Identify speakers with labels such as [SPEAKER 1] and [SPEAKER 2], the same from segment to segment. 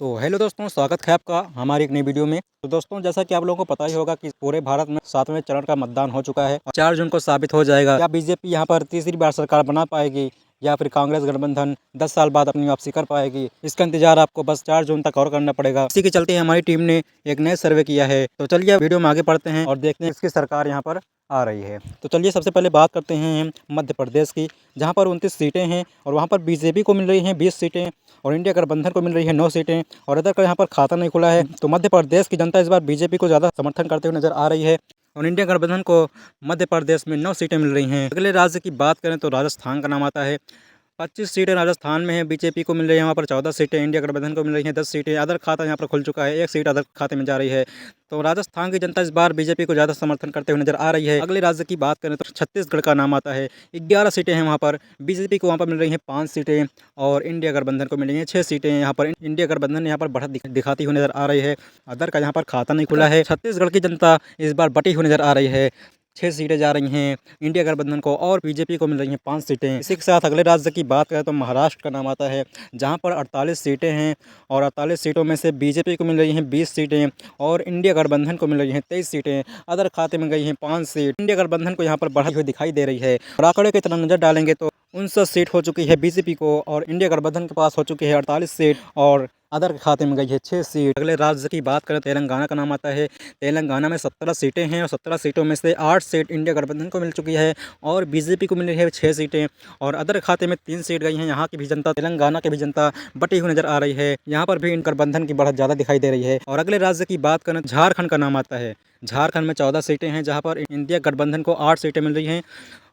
[SPEAKER 1] तो हेलो दोस्तों, स्वागत है आपका हमारी एक नई वीडियो में। तो दोस्तों, जैसा कि आप लोगों को पता ही होगा कि पूरे भारत में 7वें चरण का मतदान हो चुका है और 4 जून को साबित हो जाएगा या बीजेपी यहाँ पर तीसरी बार सरकार बना पाएगी या फिर कांग्रेस गठबंधन 10 साल बाद अपनी वापसी कर पाएगी। इसका इंतजार आपको बस 4 जून तक और करना पड़ेगा। इसी के चलते हमारी टीम ने एक नए सर्वे किया है। तो चलिए वीडियो में आगे बढ़ते हैं और देखते हैं इसकी सरकार यहाँ पर आ रही है। तो चलिए सबसे पहले बात करते हैं हम मध्य प्रदेश की, जहाँ पर 29 सीटें हैं और वहाँ पर बीजेपी को मिल रही हैं 20 सीटें और इंडिया गठबंधन को मिल रही है 9 सीटें और अदर का यहाँ पर खाता नहीं खुला है। तो मध्य प्रदेश की जनता इस बार बीजेपी को ज़्यादा समर्थन करते हुए नजर आ रही है और इंडिया गठबंधन को मध्य प्रदेश में 9 सीटें मिल रही हैं। अगले राज्य की बात करें तो राजस्थान का नाम आता है। 25 सीटें राजस्थान में हैं, बीजेपी को मिल रही है वहाँ पर 14 सीटें, इंडिया गठबंधन को मिल रही हैं 10 सीटें। अदर खाता यहाँ पर खुल चुका है, 1 सीट अदर खाते में जा रही है। तो राजस्थान की जनता इस बार बीजेपी को ज़्यादा समर्थन करते हुए नजर आ रही है। अगले राज्य की बात करें तो छत्तीसगढ़ का नाम आता है। 11 सीटें हैं वहाँ पर, बीजेपी को वहाँ पर मिल रही हैं 5 सीटें और इंडिया गठबंधन को मिल रही हैं 6 सीटें। यहाँ पर इंडिया गठबंधन यहाँ पर बढ़त दिखाती हुई नजर आ रही है। अदर का यहाँ पर खाता नहीं खुला है। छत्तीसगढ़ की जनता इस बार बटी हुई नजर आ रही है। 6 सीटें जा रही हैं इंडिया गठबंधन को और बीजेपी को मिल रही हैं 5 सीटें। इसी के साथ अगले राज्य की बात करें तो महाराष्ट्र का नाम आता है, जहां पर 48 सीटें हैं और 48 सीटों में से बीजेपी को मिल रही हैं 20 सीटें और इंडिया गठबंधन को मिल रही हैं 23 सीटें। अदर खाते में गई हैं 5 सीट। इंडिया गठबंधन को यहाँ पर बढ़ी हुई दिखाई दे रही है और आंकड़े की तरफ नजर डालेंगे तो 59 सीट हो चुकी है बीजेपी को और इंडिया गठबंधन के पास हो चुकी है 48 सीट और अदर के खाते में गई है 6 सीट। अगले राज्य की बात करें तेलंगाना का नाम आता है। तेलंगाना में 17 सीटें हैं और 17 सीटों में से 8 सीट इंडिया गठबंधन को मिल चुकी है और बीजेपी को मिल रही है 6 सीटें और अदर खाते में 3 सीट गई हैं। यहाँ की भी जनता, तेलंगाना की भी जनता बटी हुई नजर आ रही है। यहाँ पर भी इन गठबंधन की बढ़त ज़्यादा दिखाई दे रही है। और अगले राज्य की बात करें झारखंड का नाम आता है। झारखंड में 14 सीटें हैं, जहाँ पर इंडिया गठबंधन को 8 सीटें मिल रही हैं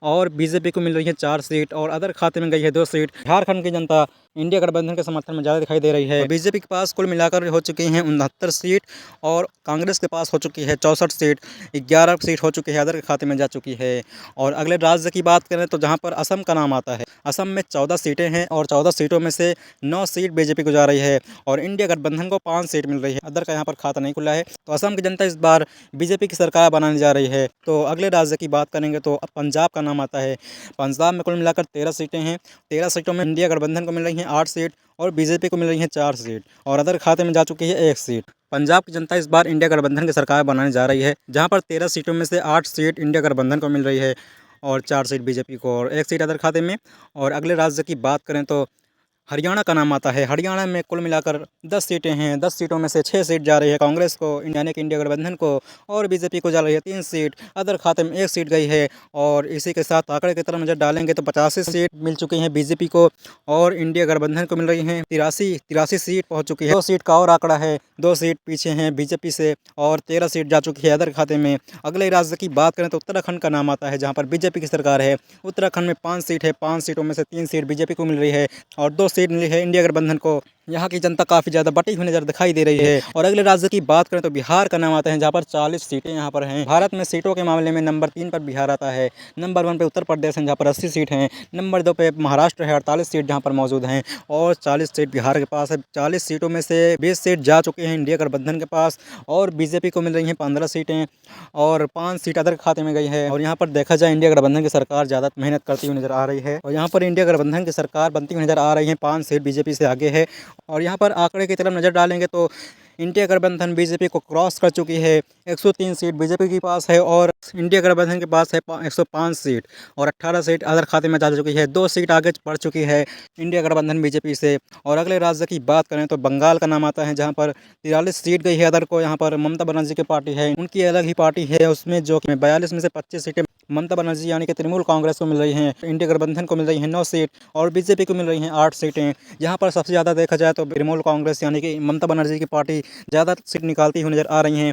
[SPEAKER 1] और बीजेपी को मिल रही है 4 सीट और अदर खाते में गई है 2 सीट। झारखंड की जनता इंडिया गठबंधन के समर्थन में ज़्यादा दिखाई दे रही है। बीजेपी के पास कुल मिलाकर हो चुकी हैं 69 सीट और कांग्रेस के पास हो चुकी है 64 सीट। 11 सीट हो चुकी है अदर के खाते में जा चुकी है। और अगले राज्य की बात करें तो जहाँ पर असम का नाम आता है। असम में 14 सीटें हैं और 14 सीटों में से 9 सीट बीजेपी को जा रही है और इंडिया गठबंधन को 5 सीट मिल रही है। अदर का यहाँ पर खाता नहीं खुला है। तो असम की जनता इस बार बीजेपी की सरकार बनाने जा रही है। तो अगले राज्य की बात करेंगे तो पंजाब का नाम आता है। पंजाब में कुल मिलाकर 13 सीटें हैं। 13 सीटों में इंडिया गठबंधन को मिल रही हैं 8 सीट और बीजेपी को मिल रही हैं 4 सीट और अदर खाते में जा चुकी है 1 सीट। पंजाब की जनता इस बार इंडिया गठबंधन की सरकार बनाने जा रही है, जहां पर 13 सीटों में से 8 सीट इंडिया गठबंधन को मिल रही है और 4 सीट बीजेपी को और 1 सीट अदर खाते में। और अगले राज्य की बात करें तो हरियाणा का नाम आता है। हरियाणा में कुल मिलाकर 10 सीटें हैं। 10 सीटों में से 6 सीट जा रही है कांग्रेस को, यानी कि इंडिया गठबंधन को, और बीजेपी को जा रही है 3 सीट। अदर खाते में 1 सीट गई है। और इसी के साथ आंकड़े की तरफ नजर डालेंगे तो 85 सीट मिल चुकी हैं बीजेपी को और इंडिया गठबंधन को मिल रही हैं 83 सीट पहुँच चुकी है। 2 सीट का और आंकड़ा है, 2 सीट पीछे हैं बीजेपी से और 13 सीट जा चुकी है अदर खाते में। अगले राज्य की बात करें तो उत्तराखंड का नाम आता है, जहाँ पर बीजेपी की सरकार है। उत्तराखंड में 5 सीट है, 5 सीटों में से 3 सीट बीजेपी को मिल रही है और 2 सीट मिली है इंडिया गठबंधन को। यहाँ की जनता काफ़ी ज़्यादा बटी हुई नजर दिखाई दे रही है। और अगले राज्य की बात करें तो बिहार का नाम आता है, जहाँ पर 40 सीटें यहाँ पर हैं। भारत में सीटों के मामले में नंबर 3 पर बिहार आता है। नंबर 1 पे उत्तर प्रदेश है, जहाँ पर 80 सीट हैं। नंबर 2 पे महाराष्ट्र है, 48 सीट जहाँ पर मौजूद हैं और 40 सीट बिहार के पास है। 40 सीटों में से 20 सीट जा चुके हैं इंडिया गठबंधन के पास और बीजेपी को मिल रही हैं 15 सीटें और 5 सीट अदर खाते में गई है। और यहाँ पर देखा जाए इंडिया गठबंधन की सरकार ज़्यादा मेहनत करती हुई नजर आ रही है और यहाँ पर इंडिया गठबंधन की सरकार बनती हुई नजर आ रही है। 5 सीट बीजेपी से आगे है। और यहाँ पर आंकड़े की तरफ नज़र डालेंगे तो इंडिया गठबंधन बीजेपी को क्रॉस कर चुकी है। 103 सीट बीजेपी के पास है और इंडिया गठबंधन के पास है 105 सीट और 18 सीट अदर खाते में जा चुकी है। 2 सीट आगे बढ़ चुकी है इंडिया गठबंधन बीजेपी से। और अगले राज्य की बात करें तो बंगाल का नाम आता है, जहां पर 43 सीट गई है अदर को। यहाँ पर ममता बनर्जी की पार्टी है, उनकी अलग ही पार्टी है, उसमें जो 42 में से 25 सीटें ममता बनर्जी यानी कि तृणमूल कांग्रेस को मिल रही हैं। इंडिया गठबंधन को मिल रही हैं 9 सीट और बीजेपी को मिल रही हैं 8 सीटें। यहाँ पर सबसे ज़्यादा देखा जाए तो तृणमूल कांग्रेस यानी कि ममता बनर्जी की पार्टी ज़्यादा सीट निकालती हुई नजर आ रही हैं।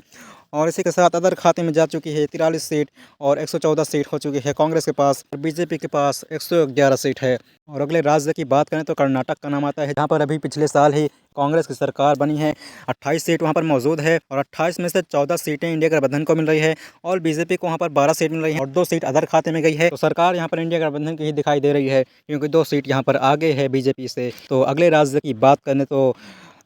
[SPEAKER 1] और इसी के साथ अदर खाते में जा चुकी है 43 सीट और 114 सीट हो चुकी है कांग्रेस के पास और बीजेपी के पास 111 सीट है। और अगले राज्य की बात करें तो कर्नाटक का नाम आता है, जहाँ पर अभी पिछले साल ही कांग्रेस की सरकार बनी है। 28 सीट वहाँ पर मौजूद है और 28 में से 14 सीटें इंडिया गठबंधन को मिल रही है और बीजेपी को वहाँ पर 12 सीट मिल रही है और 2 सीट अदर खाते में गई है। तो सरकार यहाँ पर इंडिया गठबंधन की ही दिखाई दे रही है, क्योंकि 2 सीट यहाँ पर आगे है बीजेपी से। तो अगले राज्य की बात करें तो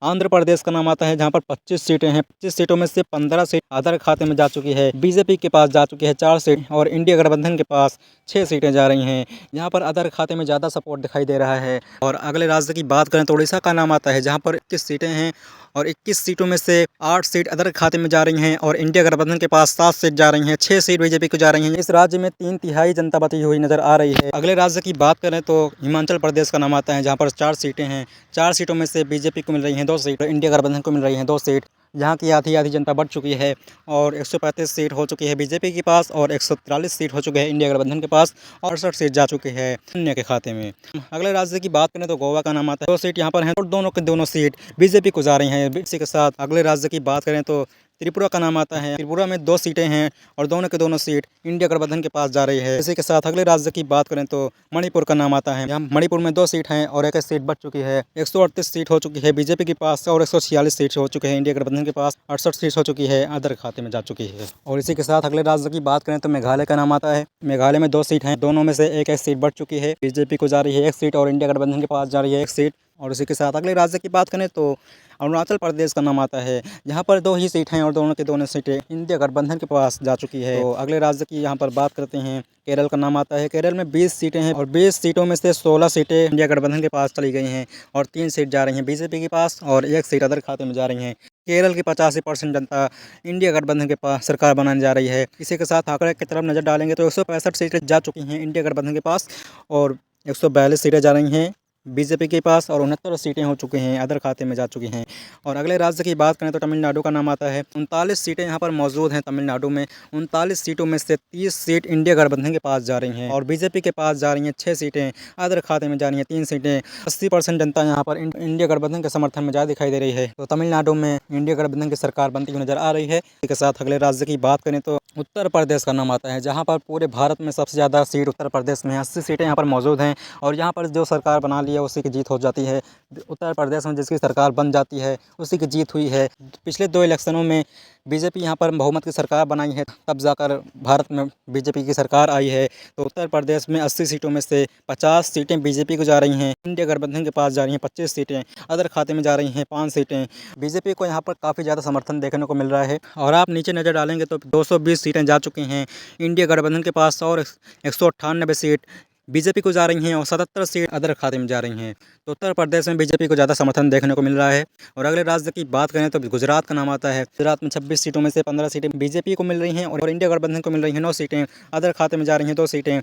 [SPEAKER 1] आंध्र प्रदेश का नाम आता है जहाँ पर 25 सीटें हैं। 25 सीटों में से 15 सीट अदर खाते में जा चुकी है। बीजेपी के पास जा चुकी है 4 सीट और इंडिया गठबंधन के पास 6 सीटें जा रही हैं। यहाँ पर अदर खाते में ज़्यादा सपोर्ट दिखाई दे रहा है। और अगले राज्य की बात करें तो उड़ीसा का नाम आता है जहाँ पर 21 सीटें हैं और 21 सीटों में से 8 सीट अदर खाते में जा रही हैं और इंडिया गठबंधन के पास 7 सीट जा रही हैं। 6 सीट बीजेपी को जा रही हैं। इस राज्य में 3/3 जनता बची हुई नजर आ रही है। अगले राज्य की बात करें तो हिमाचल प्रदेश का नाम आता है जहाँ पर 4 सीटें हैं। 4 सीटों में से बीजेपी को मिल रही हैं 2 सीट, इंडिया गठबंधन को मिल रही हैं 2 सीट। यहाँ की आधी जनता बढ़ चुकी है और 135 सीट हो चुकी है बीजेपी के पास और 143 सीट हो चुके हैं इंडिया गठबंधन के पास और 68 सीट जा चुकी है अन्य के खाते में। अगले राज्य की बात करें तो गोवा का नाम आता है। 2 सीट यहाँ पर हैं और दोनों के दोनों सीट बीजेपी को जा रही हैं। इसी के साथ अगले राज्य की बात करें तो त्रिपुरा का नाम आता है। त्रिपुरा में 2 सीटें हैं और दोनों के दोनों सीट इंडिया गठबंधन के पास जा रही है। इसी के साथ अगले राज्य की बात करें तो मणिपुर का नाम आता है। यहाँ मणिपुर में 2 सीट हैं और 1 सीट बच चुकी है। 138 सीट हो चुकी है बीजेपी के पास और 146 सीट हो चुके हैं इंडिया गठबंधन के पास। 68 सीट हो चुकी है अदर खाते में जा चुकी है। और इसी के साथ अगले राज्य की बात करें तो मेघालय का नाम आता है। मेघालय में 2 सीट हैं, दोनों में से 1 सीट बढ़ चुकी है। बीजेपी को जा रही है 1 सीट और इंडिया गठबंधन के पास जा रही है 1 सीट। और इसी के साथ अगले राज्य की बात करें तो अरुणाचल प्रदेश का नाम आता है। यहाँ पर 2 ही सीट हैं और दोनों के दोनों सीटें इंडिया गठबंधन के पास जा चुकी है। तो अगले राज्य की यहाँ पर बात करते हैं। केरल का नाम आता है। केरल में 20 सीटें हैं और 20 सीटों में से 16 सीटें इंडिया गठबंधन के पास चली गई हैं और 3 सीट जा रही हैं बीजेपी के पास और 1 सीट अदर खाते में जा रही हैं। केरल की 85% जनता इंडिया गठबंधन के पास सरकार बनाने जा रही है। इसी के साथ आंकड़े की तरफ नजर डालेंगे तो 165 सीटें जा चुकी हैं इंडिया गठबंधन के पास और 142 सीटें जा रही हैं बीजेपी के पास और 69 सीटें हो चुकी हैं अदर खाते में जा चुकी हैं। और अगले राज्य की बात करें तो तमिलनाडु का नाम आता है। 39 सीटें यहाँ पर मौजूद हैं तमिलनाडु में। 39 सीटों में से 30 सीट इंडिया गठबंधन के पास जा रही हैं और बीजेपी के पास जा रही हैं 6 सीटें, अदर खाते में जा रही हैं 3 सीटें। 80% जनता यहाँ पर इंडिया गठबंधन के समर्थन में ज़्यादा दिखाई दे रही है। तो तमिलनाडु में इंडिया गठबंधन की सरकार बनती हुई नजर आ रही है। इसी के साथ अगले राज्य की बात करें तो उत्तर प्रदेश का नाम आता है जहाँ पर पूरे भारत में सबसे ज़्यादा सीट उत्तर प्रदेश में 80 सीटें यहाँ पर मौजूद हैं और यहाँ पर जो सरकार बना ली है उसी की जीत हो जाती है। उत्तर प्रदेश में जिसकी सरकार बन जाती है उसी की जीत हुई है। पिछले 2 इलेक्शनों में बीजेपी यहाँ पर बहुमत की सरकार बनाई है, तब जाकर भारत में बीजेपी की सरकार आई है। तो उत्तर प्रदेश में 80 सीटों में से 50 सीटें बीजेपी को जा रही हैं, इंडिया गठबंधन के पास जा रही हैं 25 सीटें, अदर खाते में जा रही हैं 5 सीटें। बीजेपी को यहाँ पर काफ़ी ज़्यादा समर्थन देखने को मिल रहा है। और आप नीचे नज़र डालेंगे तो 220 सीटें जा चुकी हैं इंडिया गठबंधन के पास और 198 सीट बीजेपी को जा रही हैं और 77 सीट अदर खाते में जा रही हैं। तो उत्तर प्रदेश में बीजेपी को ज़्यादा समर्थन देखने को मिल रहा है। और अगले राज्य की बात करें तो गुजरात का नाम आता है। गुजरात में 26 सीटों में से 15 सीटें बीजेपी को मिल रही हैं और इंडिया गठबंधन को मिल रही हैं 9 सीटें, अदर खाते में जा रही हैं 2 सीटें।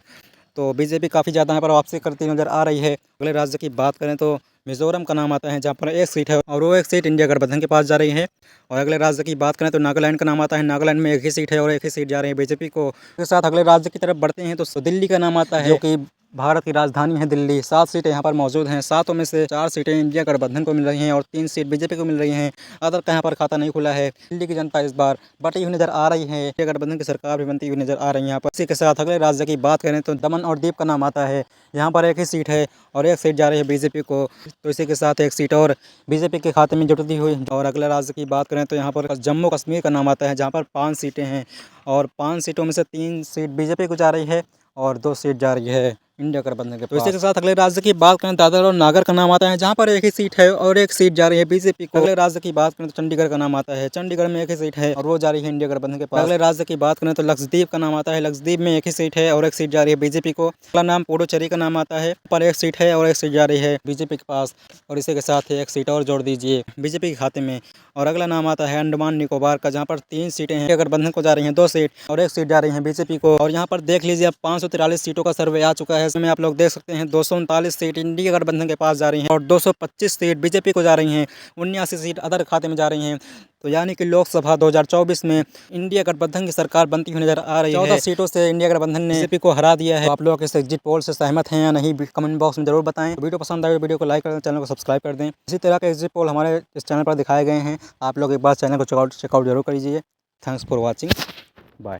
[SPEAKER 1] तो बीजेपी काफ़ी ज़्यादा यहाँ पर वापसी करती नज़र आ रही है। अगले राज्य की बात करें तो मिजोरम का नाम आता है जहाँ पर 1 सीट है और वो 1 सीट इंडिया गठबंधन के पास जा रही है। और अगले राज्य की बात करें तो नागालैंड का नाम आता है। नागालैंड में 1 ही सीट है और 1 ही सीट जा रही है बीजेपी को। इसके साथ अगले राज्य की तरफ बढ़ते हैं तो दिल्ली का नाम आता है जो कि भारत की राजधानी है दिल्ली। 7 सीटें यहाँ पर मौजूद हैं। 7 में से 4 सीटें इंडिया गठबंधन को मिल रही हैं और 3 सीट बीजेपी को मिल रही हैं। अदर का यहाँ पर खाता नहीं खुला है। दिल्ली की जनता इस बार बटी हुई नजर आ रही है। इंडिया गठबंधन की सरकार भी बनती हुई नजर आ रही है यहाँ पर। इसी के साथ अगले राज्य की बात करें तो दमन और दीव का नाम आता है। यहाँ पर 1 ही सीट है और 1 सीट जा रही है बीजेपी को। तो इसी के साथ 1 सीट और बीजेपी के खाते में जुटती हुई। और अगले राज्य की बात करें तो यहाँ पर जम्मू कश्मीर का नाम आता है जहाँ पर 5 सीटें हैं और 5 सीटों में से 3 सीट बीजेपी को जा रही है और 2 सीट जा रही है इंडिया गठबंधन के पास। तो इसी के साथ अगले राज्य की बात करें दादर और नागर का नाम आता है जहाँ पर 1 ही सीट है और 1 सीट जा रही है बीजेपी को। अगले राज्य की बात करें तो चंडीगढ़ का नाम आता है। चंडीगढ़ में 1 ही सीट है और वो जा रही है इंडिया गठबंधन के पास। अगले राज्य की बात करें तो लक्षद्वीप का नाम आता है। लक्षद्वीप में 1 ही सीट है और 1 सीट जा रही है बीजेपी को। अगला नाम पुडुचेरी का नाम आता है, पर 1 सीट है और 1 सीट जा रही है बीजेपी के पास। और इसी के साथ 1 सीट और जोड़ दीजिए बीजेपी के खाते में। और अगला नाम आता है अंडमान निकोबार का जहाँ पर 3 सीटें हैं गठबंधन को जा रही हैं 2 सीट और 1 सीट जा रही हैं बीजेपी को। और यहाँ पर देख लीजिए अब 543 सीटों का सर्वे आ चुका है। इसमें आप लोग देख सकते हैं 239 सीट इंडिया गठबंधन के पास जा रही हैं और 225 सीट बीजेपी को जा रही हैं। 79 सीट अदर खाते में जा रही हैं। तो यानी कि लोकसभा 2024 में इंडिया गठबंधन की सरकार बनती हुई नजर आ रही है। 14 सीटों से इंडिया गठबंधन ने बीजेपी को हरा दिया है। आप लोग इस एग्जिट पोल से सहमत हैं या नहीं कमेंट बॉक्स में जरूर बताएं। वीडियो पसंद आए वीडियो को लाइक कर दें, चैनल को सब्सक्राइब कर दें। इसी तरह के एग्जिट पोल हमारे इस चैनल पर दिखाए गए हैं। आप लोग एक बार चैनल को चेकआउट जरूर करिए। Thanks for watching, bye.